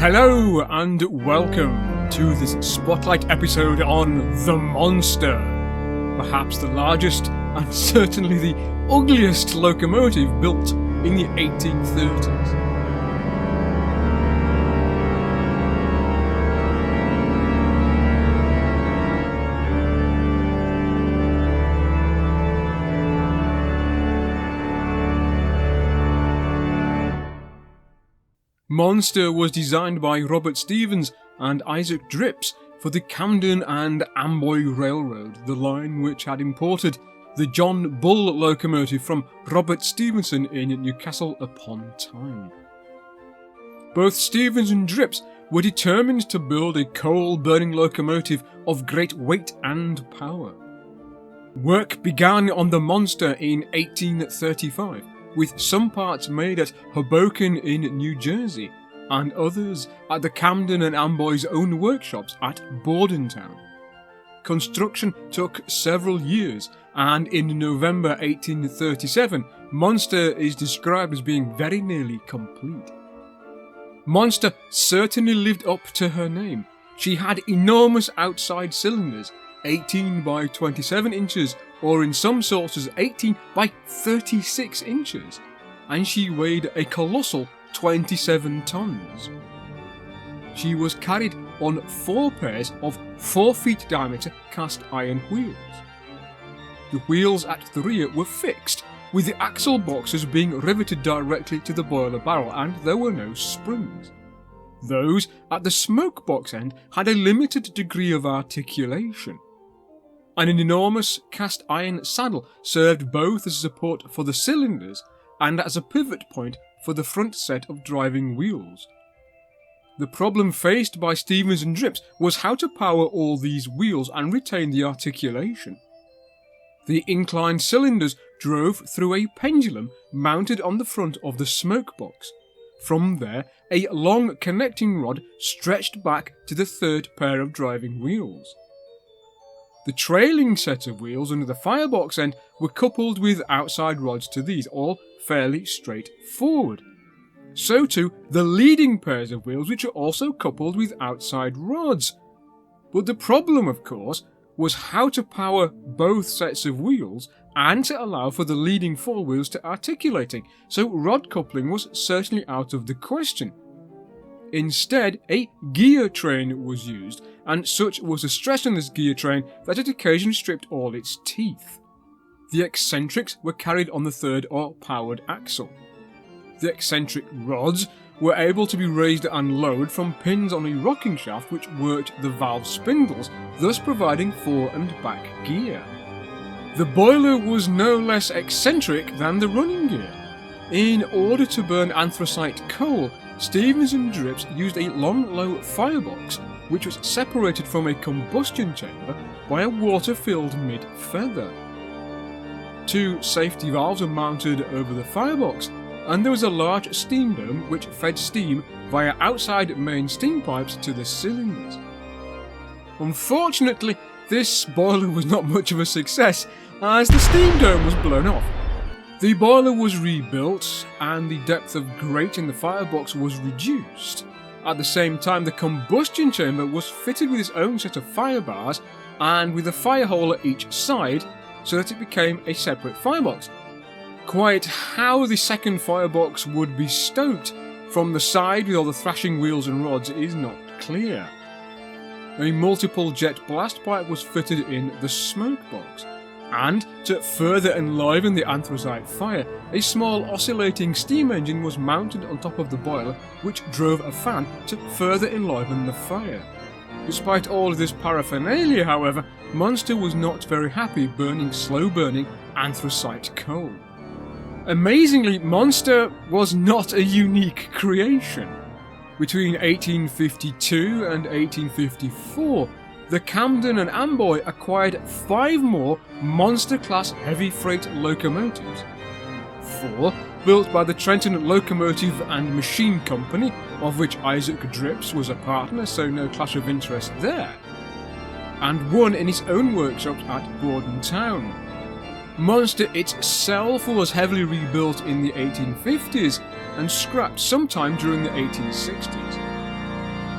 Hello and welcome to this spotlight episode on The Monster, perhaps the largest and certainly the ugliest locomotive built in the 1830s. Monster was designed by Robert Stevens and Isaac Drips for the Camden and Amboy Railroad, the line which had imported the John Bull locomotive from Robert Stevenson in Newcastle upon Tyne. Both Stevens and Drips were determined to build a coal-burning locomotive of great weight and power. Work began on the Monster in 1835, with some parts made at Hoboken in New Jersey, and others at the Camden and Amboy's own workshops at Bordentown. Construction took several years, and in November 1837, Monster is described as being very nearly complete. Monster certainly lived up to her name. She had enormous outside cylinders, 18 by 27 inches, or in some sources 18 by 36 inches, and she weighed a colossal 27 tons. She was carried on 4 pairs of 4 feet diameter cast iron wheels. The wheels at the rear were fixed, with the axle boxes being riveted directly to the boiler barrel, and there were no springs. Those at the smoke box end had a limited degree of articulation. An enormous cast iron saddle served both as support for the cylinders and as a pivot point for the front set of driving wheels. The problem faced by Stevens and Drips was how to power all these wheels and retain the articulation. The inclined cylinders drove through a pendulum mounted on the front of the smoke box. From there, a long connecting rod stretched back to the third pair of driving wheels. The trailing set of wheels under the firebox end were coupled with outside rods to these, all fairly straightforward. So too the leading pairs of wheels, which are also coupled with outside rods. But the problem, of course, was how to power both sets of wheels and to allow for the leading 4 wheels to articulating, so rod coupling was certainly out of the question. Instead, a gear train was used, and such was the stress on this gear train that it occasionally stripped all its teeth. The eccentrics were carried on the third or powered axle. The eccentric rods were able to be raised and lowered from pins on a rocking shaft which worked the valve spindles, thus providing fore and back gear. The boiler was no less eccentric than the running gear. In order to burn anthracite coal, Stevens and Drips used a long, low firebox, which was separated from a combustion chamber by a water-filled mid-feather. 2 safety valves were mounted over the firebox, and there was a large steam dome which fed steam via outside main steam pipes to the cylinders. Unfortunately, this boiler was not much of a success, as the steam dome was blown off. The boiler was rebuilt, and the depth of grate in the firebox was reduced. At the same time, the combustion chamber was fitted with its own set of fire bars, and with a fire hole at each side, so that it became a separate firebox. Quite how the second firebox would be stoked from the side with all the thrashing wheels and rods is not clear. A multiple jet blast pipe was fitted in the smoke box. And, to further enliven the anthracite fire, a small oscillating steam engine was mounted on top of the boiler, which drove a fan to further enliven the fire. Despite all of this paraphernalia, however, Monster was not very happy burning slow-burning anthracite coal. Amazingly, Monster was not a unique creation. Between 1852 and 1854, the Camden and Amboy acquired 5 more Monster-class heavy freight locomotives. 4 built by the Trenton Locomotive and Machine Company, of which Isaac Drips was a partner, so no clash of interest there. And 1 in its own workshops at Bordentown. Monster itself was heavily rebuilt in the 1850s and scrapped sometime during the 1860s.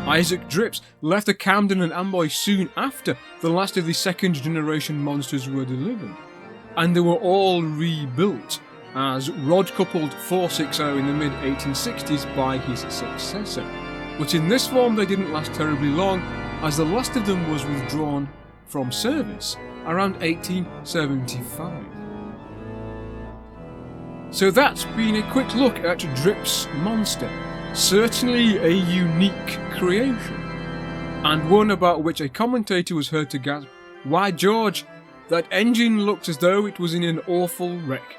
Isaac Drips left the Camden and Amboy soon after the last of the second generation monsters were delivered, and they were all rebuilt as rod-coupled 460 in the mid-1860s by his successor. But in this form they didn't last terribly long, as the last of them was withdrawn from service around 1875. So that's been a quick look at Drips' monster. Certainly a unique creation, and one about which a commentator was heard to gasp, "Why George, that engine looked as though it was in an awful wreck."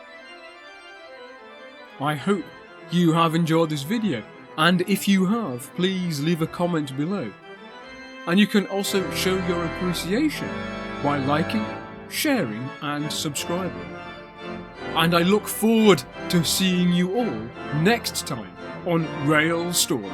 I hope you have enjoyed this video, and if you have, please leave a comment below. And you can also show your appreciation by liking, sharing and subscribing. And I look forward to seeing you all next time on Rail Story.